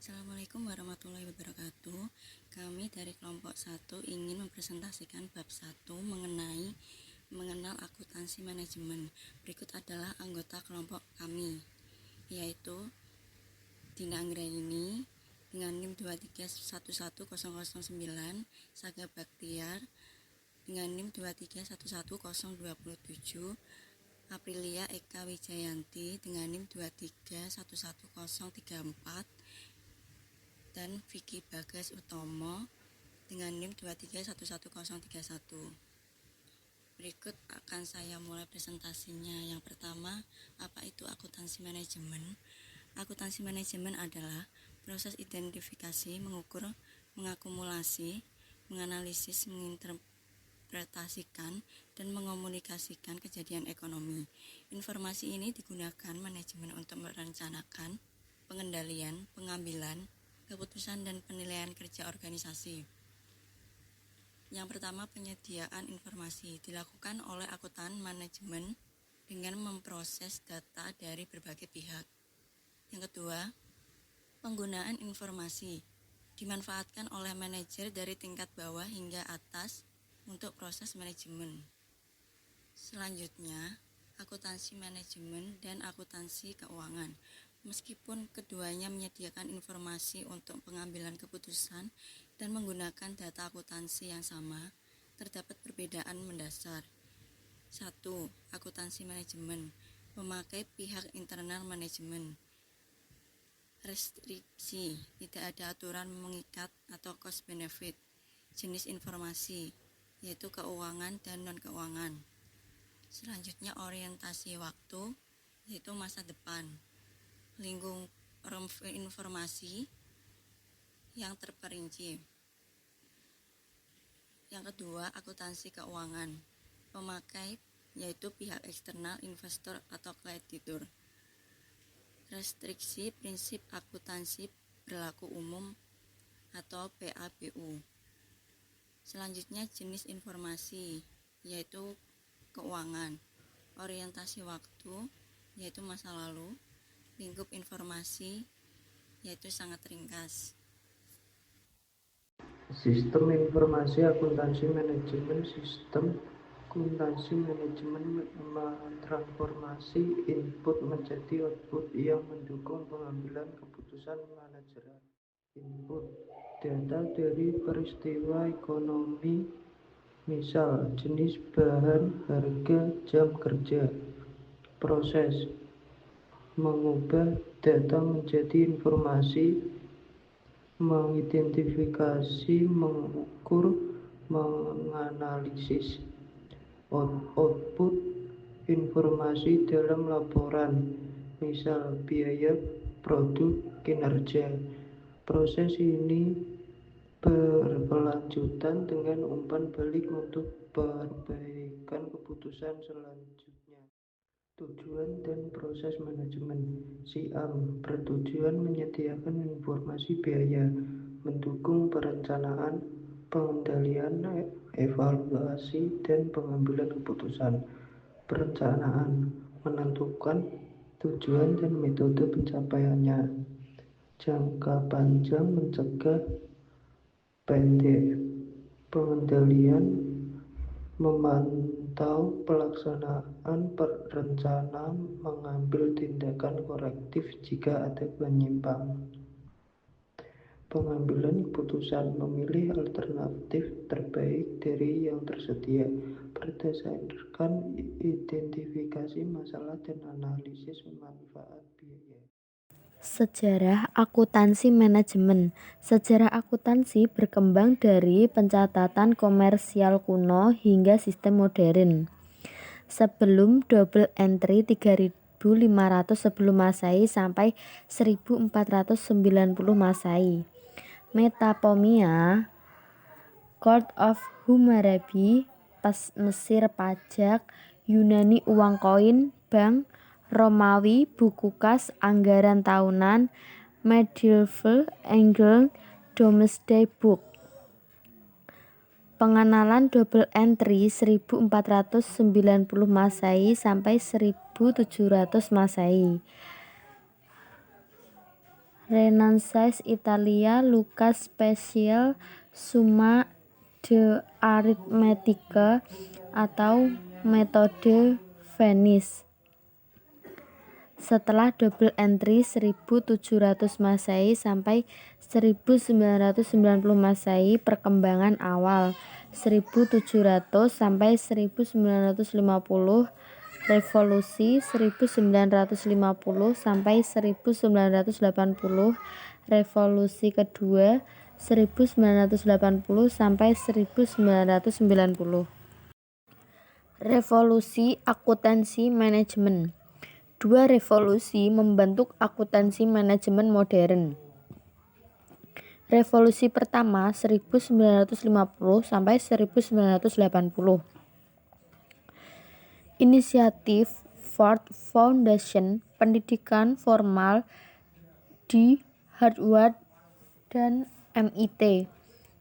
Assalamualaikum warahmatullahi wabarakatuh. Kami dari kelompok 1 ingin mempresentasikan bab 1 mengenal akuntansi manajemen. Berikut adalah anggota kelompok kami, yaitu Dina Anggraini dengan NIM 2311009, Saga Baktiar dengan NIM 2311027, Aprilia Eka Wijayanti dengan NIM 2311034, dan Vicky Bagas Utomo dengan NIM 2311031. Berikut akan saya mulai presentasinya. Yang pertama, apa itu akuntansi manajemen? Akuntansi manajemen adalah proses identifikasi, mengukur, mengakumulasi, menganalisis, menginterpretasikan, dan mengomunikasikan kejadian ekonomi. Informasi ini digunakan manajemen untuk merencanakan, pengendalian, pengambilan, keputusan, dan penilaian kerja organisasi. Yang pertama, penyediaan informasi dilakukan oleh akuntan manajemen dengan memproses data dari berbagai pihak. Yang kedua, penggunaan informasi dimanfaatkan oleh manajer dari tingkat bawah hingga atas untuk proses manajemen. Selanjutnya, akuntansi manajemen dan akuntansi keuangan. Meskipun keduanya menyediakan informasi untuk pengambilan keputusan dan menggunakan data akuntansi yang sama, terdapat perbedaan mendasar. 1. Akuntansi manajemen memakai pihak internal manajemen. Restriksi, tidak ada aturan mengikat atau cost benefit. Jenis informasi, yaitu keuangan dan non-keuangan. Selanjutnya, orientasi waktu, yaitu masa depan. Lingkup informasi yang terperinci. Yang kedua, akuntansi keuangan, pemakai yaitu pihak eksternal, investor atau kreditur. Restriksi, prinsip akuntansi berlaku umum atau PABU. Selanjutnya, jenis informasi yaitu keuangan, orientasi waktu yaitu masa lalu, lingkup informasi yaitu sangat ringkas. Sistem informasi akuntansi manajemen. Sistem akuntansi manajemen mentransformasi input menjadi output yang mendukung pengambilan keputusan manajerial. Input data dari peristiwa ekonomi, misal jenis bahan, harga, jam kerja. Proses mengubah data menjadi informasi, mengidentifikasi, mengukur, menganalisis. Output informasi dalam laporan, misal biaya, produk, kinerja. Proses ini berkelanjutan dengan umpan balik untuk perbaikan keputusan selanjutnya. Tujuan dan proses manajemen. SIAM bertujuan menyediakan informasi biaya, mendukung perencanaan, pengendalian, evaluasi, dan pengambilan keputusan. Perencanaan menentukan tujuan dan metode pencapaiannya. Jangka panjang mencegah pendek. Pengendalian memantau pelaksanaan perencanaan, mengambil tindakan korektif jika ada penyimpangan. Pengambilan keputusan, memilih alternatif terbaik dari yang tersedia berdasarkan identifikasi masalah dan analisis manfaat biaya. Sejarah akuntansi manajemen. Sejarah akuntansi berkembang dari pencatatan komersial kuno hingga sistem modern. Sebelum double entry 3500 sebelum Masehi sampai 1490 Masehi. Metapomia, Court of Hammurabi, Mesir pajak, Yunani uang koin, bank, Romawi buku kas, anggaran tahunan, Medieval England Domesday Book. Pengenalan double entry 1490 Masehi sampai 1700 Masehi. Renaissance Italia, Lucas Special, Summa de Arithmetica atau metode Venice. Setelah double entry 1700 Masehi sampai 1990 Masehi, perkembangan awal 1700 sampai 1950, revolusi 1950 sampai 1980, revolusi kedua 1980 sampai 1990. Revolusi akuntansi manajemen. Dua revolusi membentuk akuntansi manajemen modern. Revolusi pertama 1950 sampai 1980. Inisiatif Ford Foundation, pendidikan formal di Harvard dan MIT,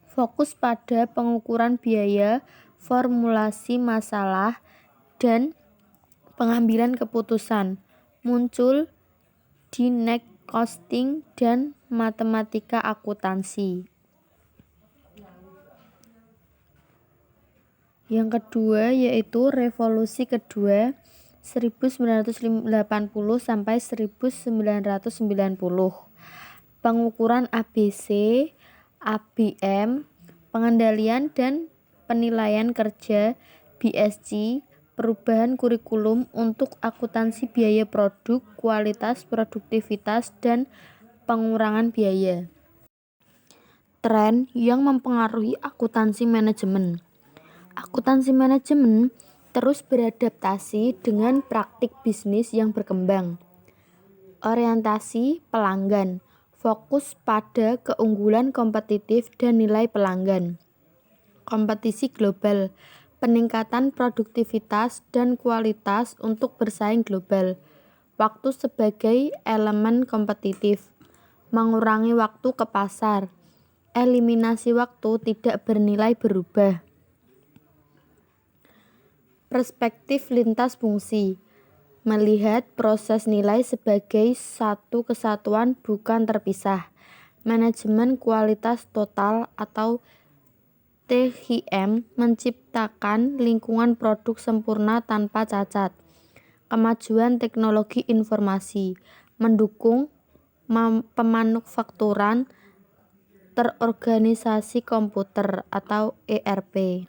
fokus pada pengukuran biaya, formulasi masalah, dan pengambilan keputusan. Muncul di net costing dan matematika akuntansi. Yang kedua yaitu revolusi kedua 1980 sampai 1990. Pengukuran ABC, ABM, pengendalian dan penilaian kerja, BSC, perubahan kurikulum untuk akuntansi biaya produk, kualitas, produktivitas, dan pengurangan biaya. Tren yang mempengaruhi akuntansi manajemen. Akuntansi manajemen terus beradaptasi dengan praktik bisnis yang berkembang. Orientasi pelanggan, fokus pada keunggulan kompetitif dan nilai pelanggan. Kompetisi global, peningkatan produktivitas dan kualitas untuk bersaing global. Waktu sebagai elemen kompetitif, mengurangi waktu ke pasar. Eliminasi waktu tidak bernilai berubah. Perspektif lintas fungsi, melihat proses nilai sebagai satu kesatuan bukan terpisah. Manajemen kualitas total atau TQM menciptakan lingkungan produk sempurna tanpa cacat. Kemajuan teknologi informasi, mendukung pemanufakturan terorganisasi komputer atau ERP.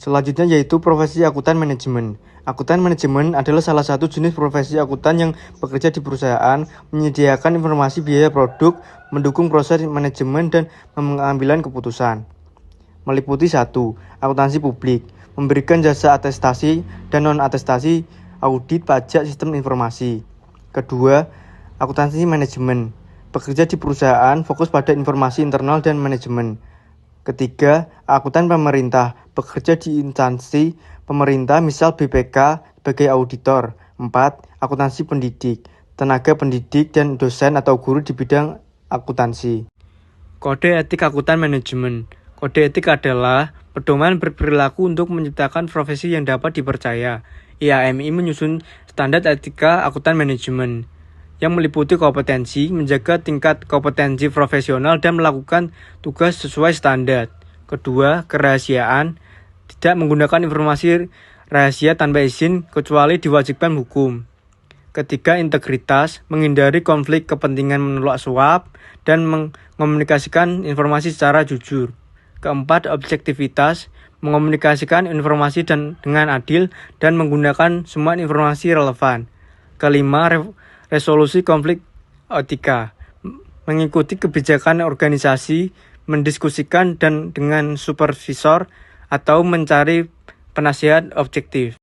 Selanjutnya yaitu profesi akuntan manajemen. Akuntan manajemen adalah salah satu jenis profesi akuntan yang bekerja di perusahaan, menyediakan informasi biaya produk, mendukung proses manajemen dan pengambilan keputusan. Meliputi 1. Akuntansi publik, memberikan jasa atestasi dan non-atestasi, audit, pajak, sistem informasi. Kedua, akuntansi manajemen, bekerja di perusahaan, fokus pada informasi internal dan manajemen. Ketiga, akuntan pemerintah, bekerja di instansi pemerintah, misal BPK sebagai auditor. 4. Akuntansi pendidik, tenaga pendidik dan dosen atau guru di bidang akuntansi. Kode etik akuntan manajemen. Kode etik adalah pedoman berperilaku untuk menciptakan profesi yang dapat dipercaya. IAMI menyusun standar etika akuntan manajemen yang meliputi kompetensi, menjaga tingkat kompetensi profesional dan melakukan tugas sesuai standar. Kedua, kerahasiaan, tidak menggunakan informasi rahasia tanpa izin kecuali diwajibkan hukum. Ketiga, integritas, menghindari konflik kepentingan, menolak suap, dan mengomunikasikan informasi secara jujur. Keempat, objektivitas, mengomunikasikan informasi dengan adil dan menggunakan semua informasi relevan. Kelima, resolusi konflik etika, mengikuti kebijakan organisasi, mendiskusikan dan dengan supervisor atau mencari penasihat objektif.